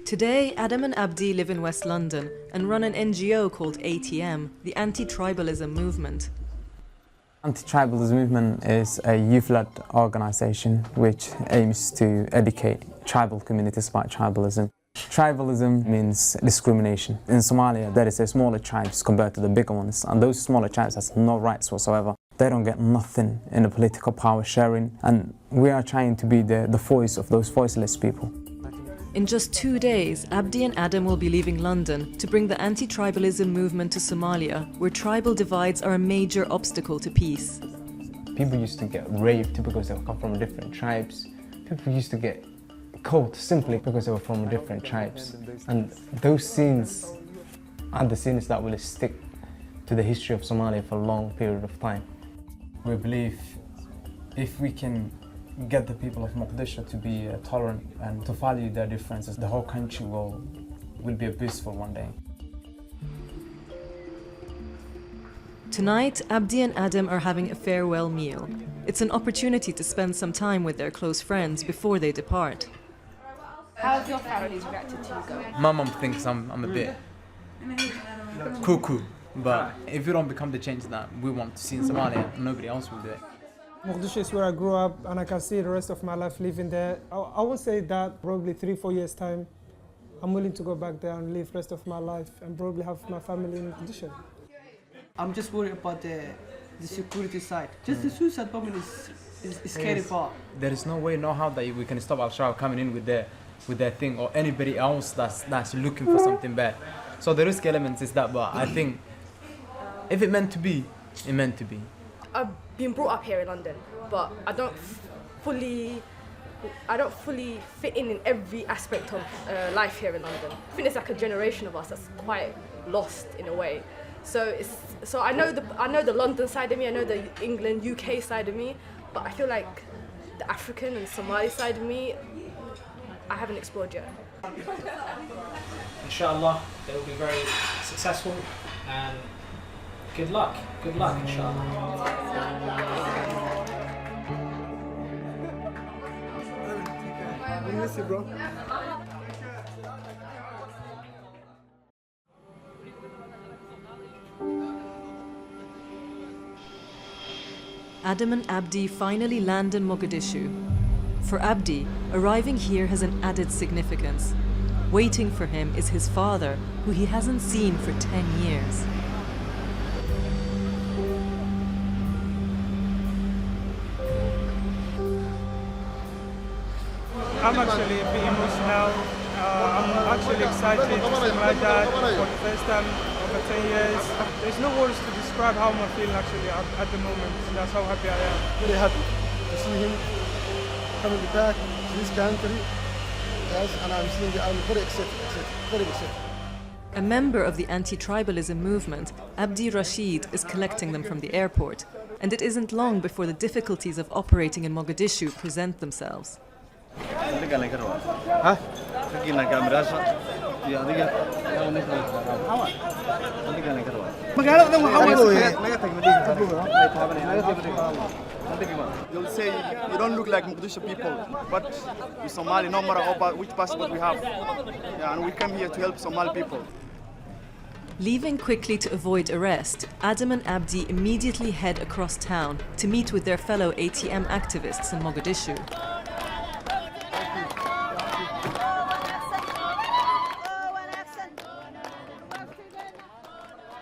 Today, Adam and Abdi live in West London and run an NGO called ATM, the Anti-Tribalism movement. Anti-Tribalism movement is a youth-led organisation which aims to educate tribal communities about tribalism. Tribalism means discrimination. In Somalia, there is smaller tribes compared to the bigger ones, and those smaller tribes have no rights whatsoever. They don't get nothing in the political power sharing, and we are trying to be the voice of those voiceless people. In just 2 days, Abdi and Adam will be leaving London to bring the anti-tribalism movement to Somalia, where tribal divides are a major obstacle to peace. People used to get raped because they come from different tribes. People used to get killed simply because they were from different tribes. And those scenes are the scenes that will stick to the history of Somalia for a long period of time. We believe if we can get the people of Mogadishu to be tolerant and to value their differences, the whole country will be a peaceful one day. Tonight, Abdi and Adam are having a farewell meal. It's an opportunity to spend some time with their close friends before they depart. How have your families reacted to you going? My mum thinks I'm a bit cuckoo, but if we don't become the change that we want to see in Somalia, nobody else will do it. Mogadishu is where I grew up, and I can see the rest of my life living there. I would say that probably 3-4 years' time, I'm willing to go back there and live the rest of my life and probably have my family in Mogadishu. I'm just worried about the security side. Just the suicide bombing is scary part. There is no way, no how that we can stop Al-Shabaab coming in with their thing, or anybody else that's looking for something bad. So the risk element is that, but I think if it meant to be, it meant to be. I've been brought up here in London, but I don't fully fit in every aspect of life here in London. I think there's like a generation of us that's quite lost in a way. So I know the London side of me, I know the England, UK side of me, but I feel like the African and Somali side of me, I haven't explored yet. Inshallah, they will be very successful, and good luck, inshallah. I miss you, bro. Adam and Abdi finally land in Mogadishu. For Abdi, arriving here has an added significance. Waiting for him is his father, who he hasn't seen for 10 years. I'm actually a bit emotional. I'm actually excited to see my dad for the first time over 10 years. There's no words to describe how I'm feeling actually at the moment. That's how happy I am. Very happy to see him coming back to this country. Yes, and I'm very excited. A member of the anti-tribalism movement, Abdi Rashid, is collecting them from the airport. And it isn't long before the difficulties of operating in Mogadishu present themselves. You'll say you don't look like Mogadishu people, but we're Somali, no matter about which passport we have. Yeah, and we come here to help Somali people. Leaving quickly to avoid arrest, Adam and Abdi immediately head across town to meet with their fellow ATM activists in Mogadishu.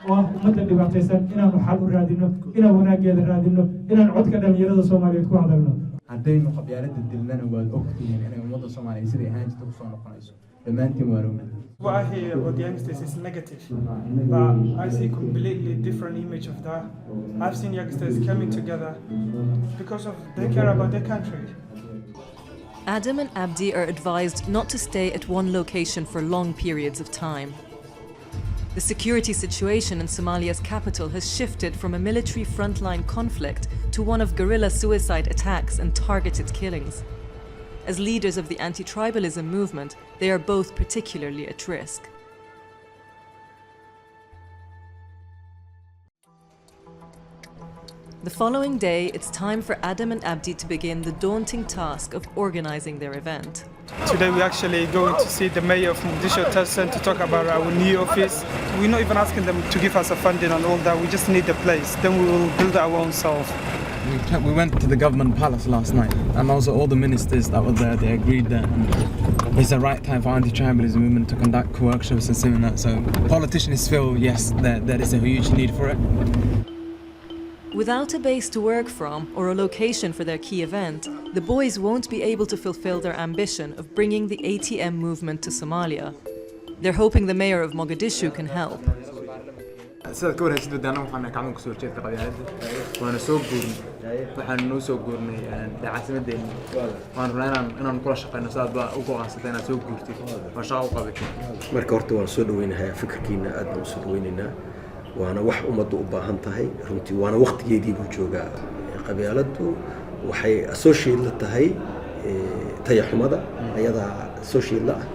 ummadda dhibaataysan inaanu xal u raadino inaan wanaageeda raadino inaan codka dhalinyarada Soomaaliyeed ku hadalno haddaynu qabyaalada dilnana waad ogtihiin inay ummadda Soomaaliyeed sidii ahaan jirtay kusoo noqonayso dhammaantiin waa roogna. What I hear about the youngsters is negative, but I see a completely different image of that. I've seen youngsters coming together because of they care about their country. Adam and Abdi are advised not to stay at one location for long periods of time. The security situation in Somalia's capital has shifted from a military frontline conflict to one of guerrilla suicide attacks and targeted killings. As leaders of the anti-tribalism movement, they are both particularly at risk. The following day, it's time for Adam and Abdi to begin the daunting task of organizing their event. Today we're actually going to see the mayor of Mogadishu Tessen to talk about our new office. We're not even asking them to give us a funding and all that, we just need a place. Then we will build our own self. We went to the government palace last night, and also all the ministers that were there, they agreed that it's the right time for anti-tribalism movement to conduct workshops and seminars. So politicians feel, yes, there is a huge need for it. Without a base to work from or a location for their key event, the boys won't be able to fulfill their ambition of bringing the ATM movement to Somalia. They're hoping the mayor of Mogadishu can help. sida ka warhaysid wadana waxaan kacban ku soo jeedka qabyaalada waana soo guurnay waxaan noo soo guurnay caasimadeena waan rabnaa inaan kula shaqeyno saad baa u go'aansatay inaad soo guurtid waa shaqo u qabatay marka horta waan soo dhaweynahay fikirkiina aad baan u soo dhaweynaynaa waana wax ummaddu u baahan tahay runtii waana waqtigeedii buu joogaa qabyaaladu waxay associate la tahay tayaxumada ayadaa associate la ah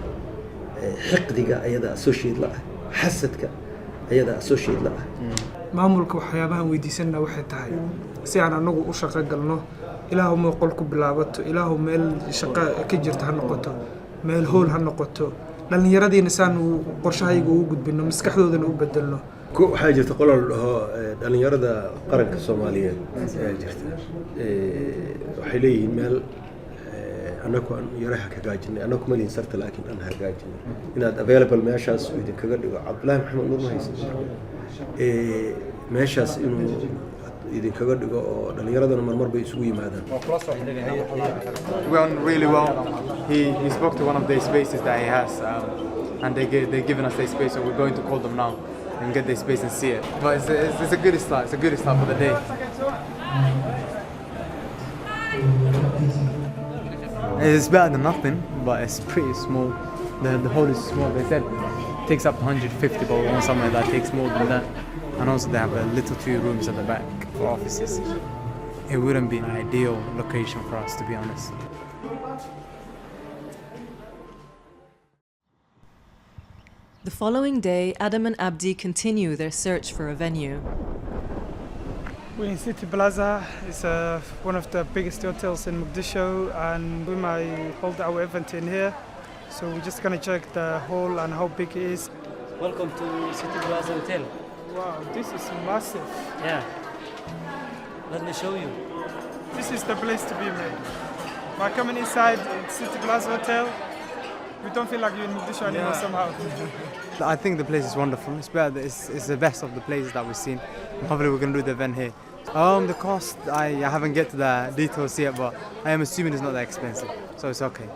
xiqdiga ayadaa associate la ah xasadka ayada associate la ah maamulka waxyaabahan weydiisanna waxay tahay si aan anagu u shaqo galno ilaahu ma qol ku bilaabato ilaahu meel shaqo ka jirta ha noqoto meel hool ha noqoto dhalinyaradiina saan qorshahayga ugu gudbino maskaxdoodana u bedelno waxaa jirta qolal dhaho dhalinyarada qaranka Soomaaliyeed ayaa jirta waxay leeyihiin meel anaku aan yaraha ka gaajinay anaku ma liin sarta laakiin aan hagaajinay inaad available meeshaas idin kaga dhigo Cabdullaahi Maxamed Nuur ma haysan meeshaas inuu idin kaga dhigo oo dhalinyaradana marmar bay isugu yimaadaan went really well. He spoke to one of the spaces that he has, and they've given us their space, so we're going to call them now and get their space and see it. But it's a good start. It's a good start for the day. It's better than nothing, but it's pretty small. The hall is small. They said it takes up 150, but we want somewhere that takes more than that. And also they have a little 2 rooms at the back for offices. It wouldn't be an ideal location for us, to be honest. The following day, Adam and Abdi continue their search for a venue. We're in City Plaza. It's one of the biggest hotels in Mogadishu, and we might hold our event in here. So we're just gonna check the hall and how big it is. Welcome to City Plaza Hotel. Wow, this is massive. Yeah. Let me show you. This is the place to be, man. By coming inside City Plaza Hotel, we don't feel like you're in Mogadishu anymore somehow. I think the place is wonderful. It's better. It's the best of the places that we've seen. Hopefully we're going to do the event here. The cost, I haven't get to the details yet, but I am assuming it's not that expensive, so it's okay.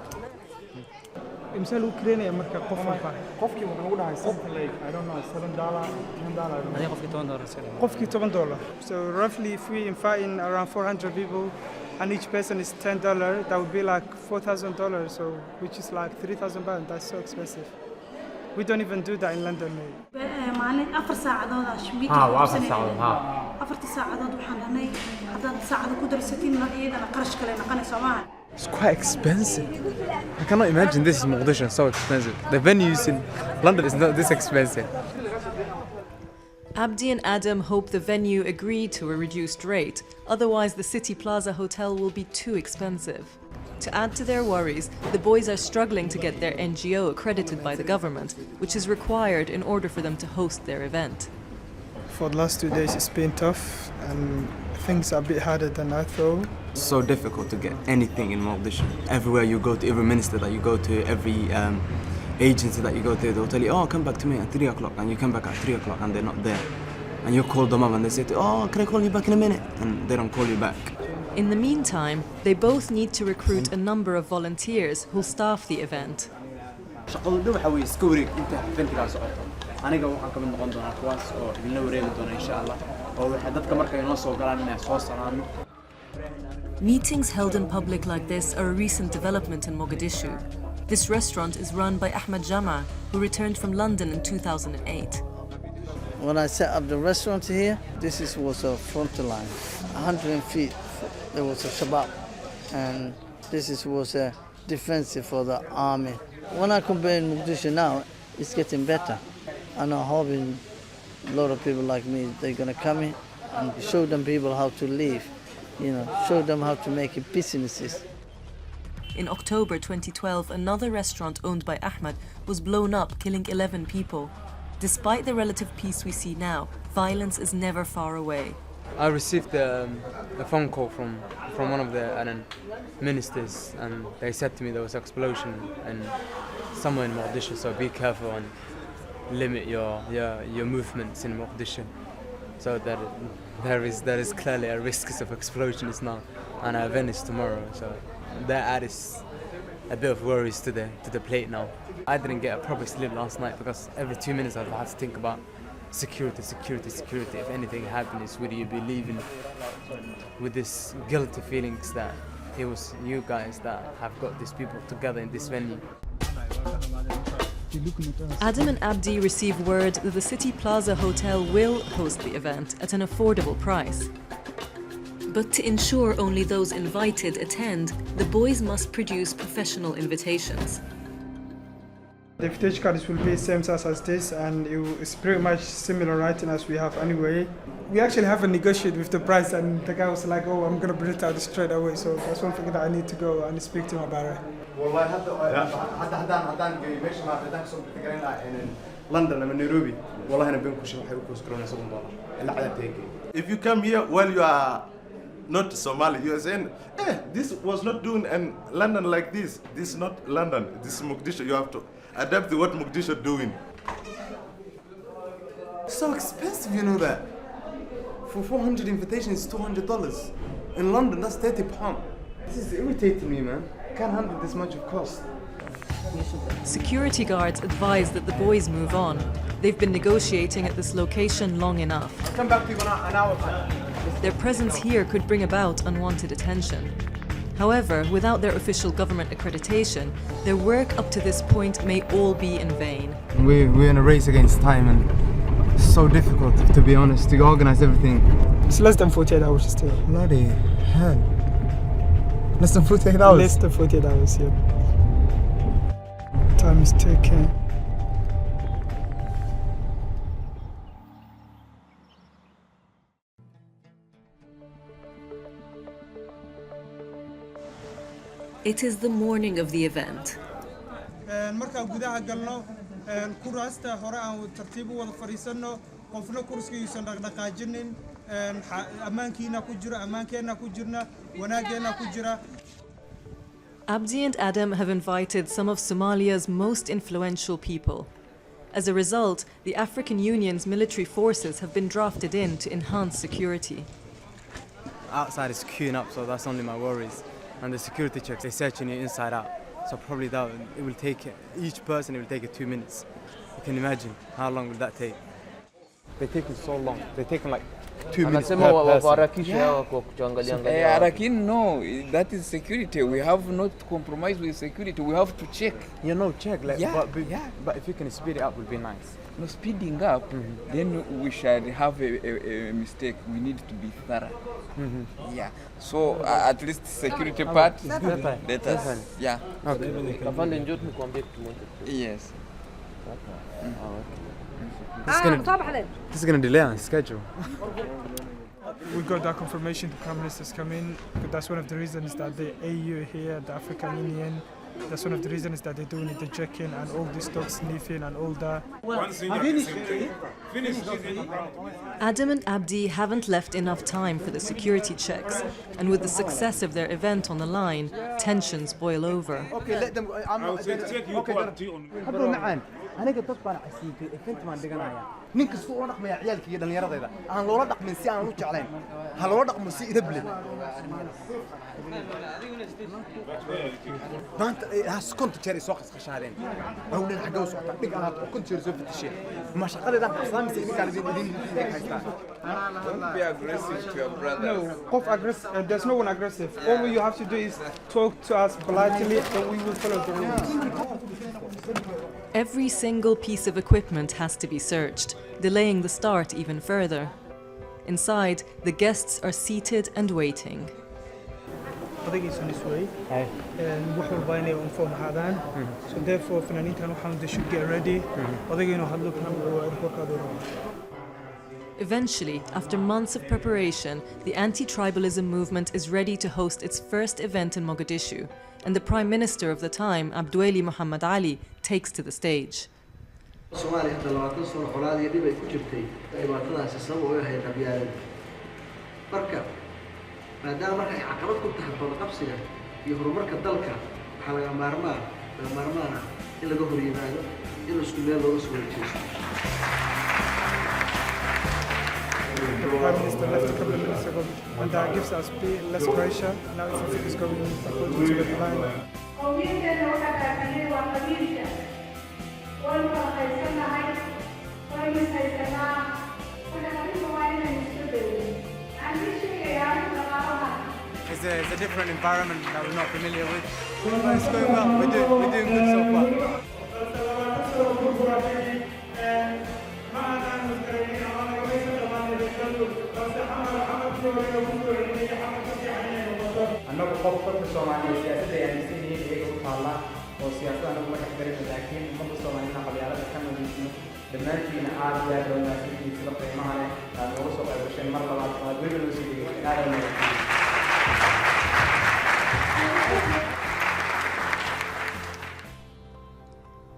imsal u keenaya marka qofkii wuxuu dhahay something like I don't know $7 qofkii $10 so roughly if we invite around 400 people and each person is $10 that would be like $4,000 so which is like 3,000 pounds. That's so expensive. We don't even do that in London. maalin 4 saacadood ashmiiki saacadood waxaan hanay haddaad saacado ku darsatiin iyadana qarash kale noqonayso maaha. It's quite expensive. I cannot imagine this is Mogadishu, so expensive. The venues in London is not this expensive. Abdi and Adam hope the venue agree to a reduced rate, otherwise the City Plaza Hotel will be too expensive. To add to their worries, the boys are struggling to get their NGO accredited by the government, which is required in order for them to host their event. For the last 2 days it's been tough and things are a bit harder than I thought. It's so difficult to get anything in Mogadishu. Everywhere you go to, every minister that you go to, every agency that you go to, they'll tell you, oh, come back to me at 3 o'clock, and you come back at 3 o'clock and they're not there. And you call them up and they say, oh, can I call you back in a minute? And they don't call you back. In the meantime, they both need to recruit a number of volunteers who'll staff the event. aniga waxaan ka mid noqon doonaa kuwaas oo idinla wareegi doona insha Allah oo waxa dadka markay noo soo galaan inay soo salaamo. Meetings held in public like this are a recent development in Mogadishu. This restaurant is run by Ahmed Jama, who returned from London in 2008. When I set up the restaurant here, was a front line. 100 feet, there was a shabab, and was a defensive for the army. When I compare Mogadishu now, it's getting better. And I'm hoping a lot of people like me, they're going to come in. and show them people how to live, show them how to make businesses. In October 2012, another restaurant owned by Ahmed was blown up, killing 11 people. Despite the relative peace we see now, violence is never far away. I received a phone call from one of the ministers, and they said to me there was an explosion somewhere in Mogadishu, so be careful and limit your movements in Mogadishu. So that there is clearly a risk of explosions now, and an event is tomorrow. So that adds a bit of worries to the plate now. I didn't get a proper sleep last night because every 2 minutes I had to think about security. If anything happens, would you be leaving with this guilty feelings that it was you guys that have got these people together in this venue? Adam and Abdi receive word that the City Plaza Hotel will host the event at an affordable price. But to ensure only those invited attend, the boys must produce professional invitations. The invitation cards will be same size as this, and it's pretty much similar writing as we have anyway. We actually haven't negotiated with the price, and the guy was like, "Oh, I'm gonna bring it out straight away." So that's one thing that I need to go and speak to him about it. If you come here while you are not Somali, you are saying, this was not doing in London like this. This is not London, this is Mogadishu. You have to adapt to what Mogadishu is doing. So expensive, you know that. For 400 invitations, $200. In London, that's £30. This is irritating me, man. Can't handle this much of cost. Security guards advise that the boys move on. They've been negotiating at this location long enough. Come back to you in an hour time. Their presence here could bring about unwanted attention. However, without their official government accreditation, their work up to this point may all be in vain. We're in a race against time, and it's so difficult, to be honest, to organize everything. It's less than 48 hours still. Bloody hell. Less than 48 hours? Less than 48 hours, yeah. Time is ticking. It is the morning of the event. marka gudaha galno kuraasta hore aan tartiib u wada fariisano qofna kursigiisa dhaqdhaqaajinin ammaankiina ku jira ammaankeena ku jirna wanaageena ku jira. Abdi and Adam have invited some of Somalia's most influential people. As a result, the African Union's military forces have been drafted in to enhance security. Outside is queuing up, so that's only my worries. And the security checks, they're searching you inside out. So probably that it will take each person, it will take 2 minutes. You can imagine how long will that take? They're taking so long. They're taking like 2 minutes per person. No, that is security. We have not compromised with security. We have to check. You know, check. Like, but if you can speed it up, would be nice. No, speeding up, then we shall have a mistake. We need to be thorough. Yeah. So at least security part, let us. Yeah. Okay. Yes. This is gonna delay our schedule. We got that confirmation the Prime Minister's coming. That's one of the reasons that the AU here, the African Union, that's one of the reasons that they're doing the checking and all this dog sniffing and all that. Adam and Abdi haven't left enough time for the security checks, and with the success of their event on the line, tensions boil over. Okay, let them. aniga dad baan casiibay event maan dhiganaya nin kasta oo dhaqmaya ciyaalka iyo dhalinyaradayda aan loola dhaqmin si aan u jeclayn ha loola dhaqmo si idable maanta has konta jeer soo qasqashaadeen awlan xagga u socota dhig aad oo konta jeer soo fatishay ma shaqadeedan qasaamisa idin kala idin haystaan. Don't be aggressive to your brother. No, there's no one aggressive. All you have to do is talk to us politely and we will follow the rules. Every single piece of equipment has to be searched, delaying the start even further. Inside, the guests are seated and waiting. So therefore, they should get ready. Eventually, after months of preparation, the anti-tribalism movement is ready to host its first event in Mogadishu, and the Prime Minister of the time, Abduweli Muhammad Ali, takes to the stage. Somali inta 20 sano xolaad iyo dib ay ku jirtay dhibaatadaasi sabab u ahayd qabyaalad marka maadaama marka ay caqabad ku tahay badqabsiga iyo horumarka dalka waxaa laga maarmaana in laga hor yimaado in isku meel looga soo horjeesto. The Prime Minister left a couple of minutes ago, and that gives us less pressure. Now everything is going according to the plan. It's a different environment that we're not familiar with. But it's going well. We're doing good so far. annagu qofka Soomaaliyeed siyaasadda ay aaminsan yihiin iyaga u taala oo siyaasadda anagu ma xaqdarin laakiin ummadda Soomaaliyeed qabyaalada ka nadiifino dhammaantiina aad iyo aad loo naasiyay sida qiimaha leh aad uga soo qaybgashay mar labaad aad weli loo sii dhigay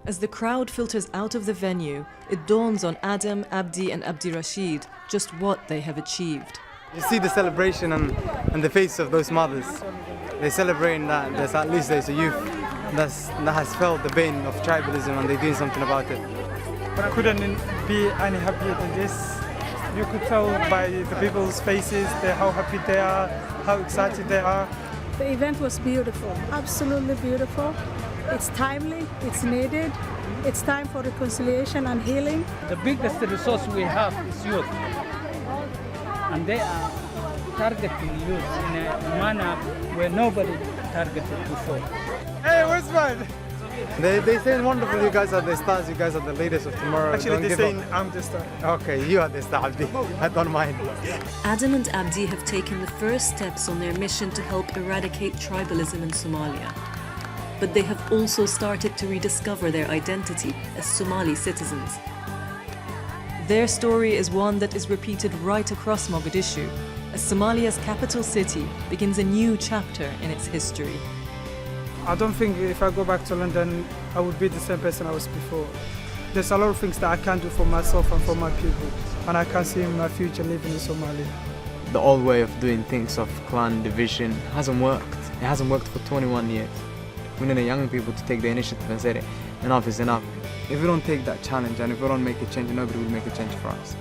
As the crowd filters out of the venue, it dawns on Adam, Abdi and Abdi Rashid just what they have achieved. You see the celebration on the face of those mothers. They're celebrating that at least there's a youth that has felt the pain of tribalism and they're doing something about it. But I couldn't be any happier than this. You could tell by the people's faces how happy they are, how excited they are. The event was beautiful, absolutely beautiful. It's timely, it's needed, it's time for reconciliation and healing. The biggest resource we have is youth. And they are targeting youth in a manner where nobody targeted before. Hey, where's mine? They say wonderful, you guys are the stars, you guys are the leaders of tomorrow. Actually, they're saying I'm the star. Okay, you are the star, Abdi. I don't mind. Adam and Abdi have taken the first steps on their mission to help eradicate tribalism in Somalia. But they have also started to rediscover their identity as Somali citizens. Their story is one that is repeated right across Mogadishu, as Somalia's capital city begins a new chapter in its history. I don't think if I go back to London, I would be the same person I was before. There's a lot of things that I can do for myself and for my people, and I can see my future living in Somalia. The old way of doing things of clan division hasn't worked. It hasn't worked for 21 years. We need the young people to take the initiative and say, enough is enough. If we don't take that challenge and if we don't make a change, nobody will make a change for us.